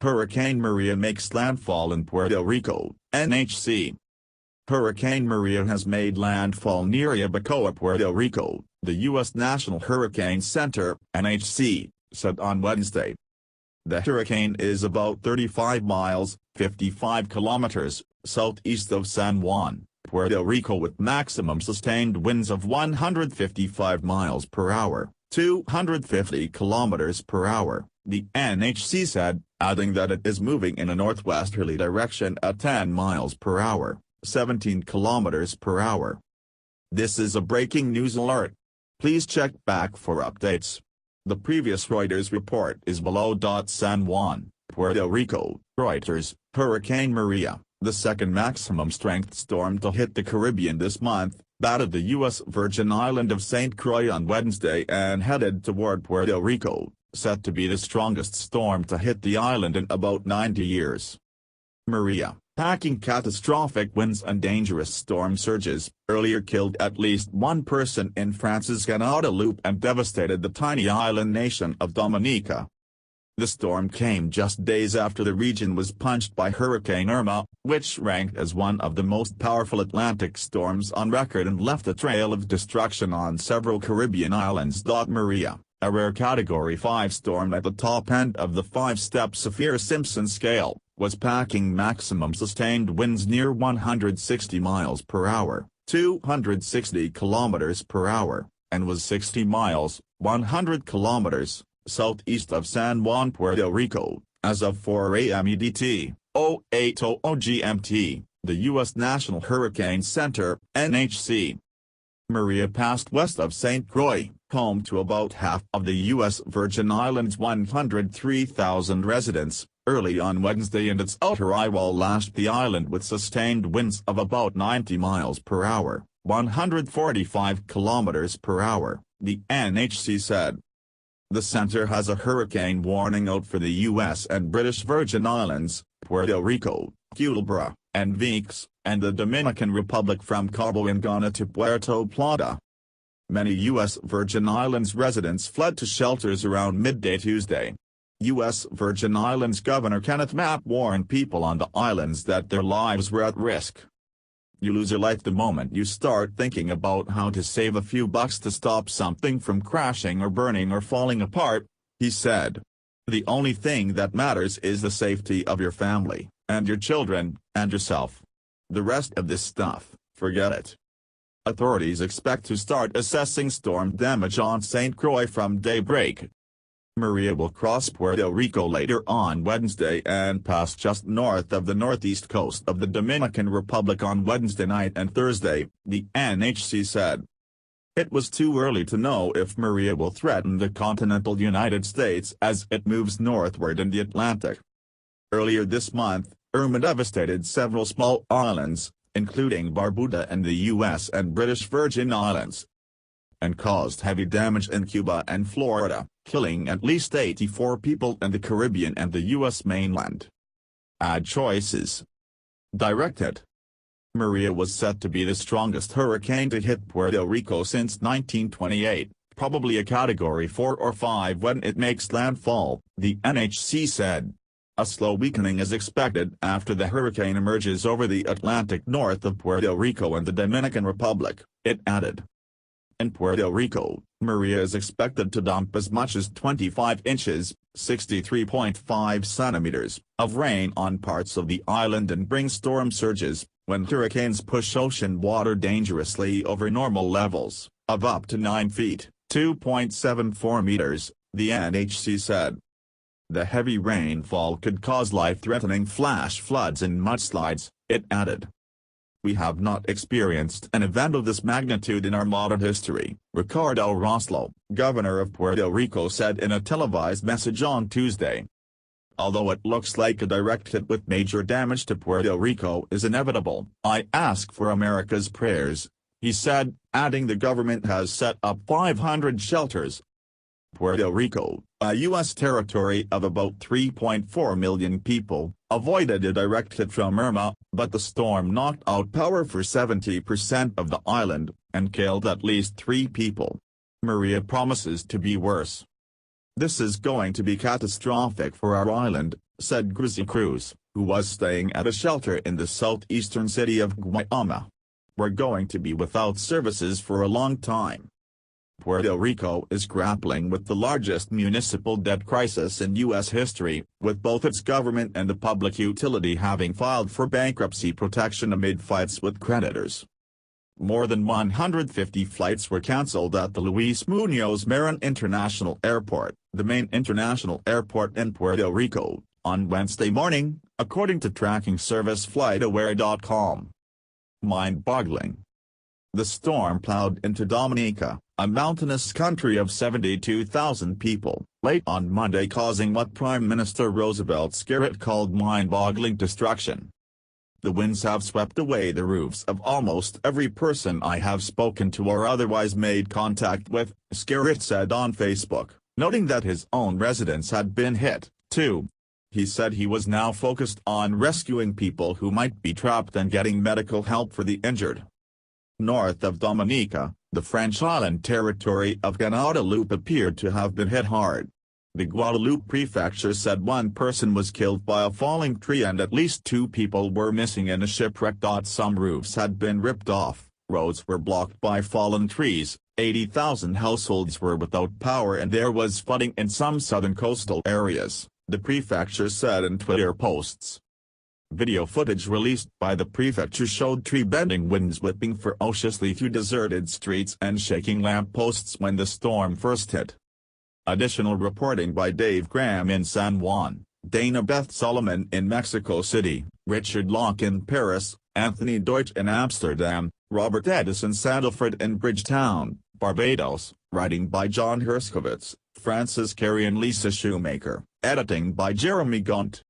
Hurricane Maria makes landfall in Puerto Rico, NHC. Hurricane Maria has made landfall near Yabucoa, Puerto Rico, the U.S. National Hurricane Center, NHC, said on Wednesday. The hurricane is about 35 miles, 55 kilometers, southeast of San Juan, Puerto Rico, with maximum sustained winds of 155 miles per hour, 250 kilometers per hour, the NHC said, adding that it is moving in a northwesterly direction at 10 miles per hour, 17 kilometers per hour. This is a breaking news alert. Please check back for updates. The previous Reuters report is below. San Juan, Puerto Rico, Reuters, Hurricane Maria, the second maximum strength storm to hit the Caribbean this month, battered the U.S. Virgin Island of St. Croix on Wednesday and headed toward Puerto Rico, set to be the strongest storm to hit the island in about 90 years. Maria, packing catastrophic winds and dangerous storm surges, earlier killed at least one person in France's Guadeloupe and devastated the tiny island nation of Dominica. The storm came just days after the region was punched by Hurricane Irma, which ranked as one of the most powerful Atlantic storms on record and left a trail of destruction on several Caribbean islands. Maria, a rare Category 5 storm at the top end of the 5-step Saffir-Simpson scale, was packing maximum sustained winds near 160 miles per hour, 260 kilometers per hour, and was 60 miles, 100 kilometers, southeast of San Juan, Puerto Rico, as of 4 a.m. EDT, 08:00 GMT, the U.S. National Hurricane Center, NHC. Maria passed west of St. Croix, home to about half of the U.S. Virgin Islands' 103,000 residents, early on Wednesday, and its outer eyewall lashed the island with sustained winds of about 90 miles per hour, 145 kilometers per hour, the NHC said. The center has a hurricane warning out for the U.S. and British Virgin Islands, Puerto Rico, Cuba, and Vix, and the Dominican Republic from Cabo and Gana to Puerto Plata. Many U.S. Virgin Islands residents fled to shelters around midday Tuesday. U.S. Virgin Islands Governor Kenneth Mapp warned people on the islands that their lives were at risk. You lose your life the moment you start thinking about how to save a few bucks to stop something from crashing or burning or falling apart, he said. The only thing that matters is the safety of your family, and your children, and yourself. The rest of this stuff, forget it. Authorities expect to start assessing storm damage on St. Croix from daybreak. Maria will cross Puerto Rico later on Wednesday and pass just north of the northeast coast of the Dominican Republic on Wednesday night and Thursday, the NHC said. It was too early to know if Maria will threaten the continental United States as it moves northward in the Atlantic. Earlier this month, Irma devastated several small islands, including Barbuda and the U.S. and British Virgin Islands, and caused heavy damage in Cuba and Florida, killing at least 84 people in the Caribbean and the U.S. mainland. Add choices. Directed. Maria was set to be the strongest hurricane to hit Puerto Rico since 1928, probably a Category 4 or 5 when it makes landfall, the NHC said. A slow weakening is expected after the hurricane emerges over the Atlantic north of Puerto Rico and the Dominican Republic, it added. In Puerto Rico, Maria is expected to dump as much as 25 inches, 63.5 centimeters, of rain on parts of the island and bring storm surges, when hurricanes push ocean water dangerously over normal levels, of up to 9 feet, 2.74 meters, the NHC said. The heavy rainfall could cause life-threatening flash floods and mudslides, it added. We have not experienced an event of this magnitude in our modern history, Ricardo Roslo, governor of Puerto Rico, said in a televised message on Tuesday. Although it looks like a direct hit with major damage to Puerto Rico is inevitable, I ask for America's prayers, he said, adding the government has set up 500 shelters. Puerto Rico, a U.S. territory of about 3.4 million people, avoided a direct hit from Irma, but the storm knocked out power for 70% of the island, and killed at least 3 people. Maria promises to be worse. This is going to be catastrophic for our island, said Gracie Cruz, who was staying at a shelter in the southeastern city of Guayama. "We're going to be without services for a long time." Puerto Rico is grappling with the largest municipal debt crisis in U.S. history, with both its government and the public utility having filed for bankruptcy protection amid fights with creditors. More than 150 flights were canceled at the Luis Muñoz Marin International Airport, the main international airport in Puerto Rico, on Wednesday morning, according to tracking service FlightAware.com. Mind-boggling. The storm plowed into Dominica, a mountainous country of 72,000 people, late on Monday, causing what Prime Minister Roosevelt Skerritt called mind-boggling destruction. "The winds have swept away the roofs of almost every person I have spoken to or otherwise made contact with," Skerritt said on Facebook, noting that his own residence had been hit, too. He said he was now focused on rescuing people who might be trapped and getting medical help for the injured. North of Dominica, the French island territory of Guadeloupe appeared to have been hit hard. The Guadeloupe prefecture said one person was killed by a falling tree and at least 2 people were missing in a shipwreck. Some roofs had been ripped off, roads were blocked by fallen trees, 80,000 households were without power and there was flooding in some southern coastal areas, the prefecture said in Twitter posts. Video footage released by the prefecture showed tree-bending winds whipping ferociously through deserted streets and shaking lampposts when the storm first hit. Additional reporting by Dave Graham in San Juan, Dana Beth Solomon in Mexico City, Richard Locke in Paris, Anthony Deutsch in Amsterdam, Robert Edison Sandalford in Bridgetown, Barbados, writing by John Herskovitz, Francis Carey and Lisa Shoemaker, editing by Jeremy Gunt.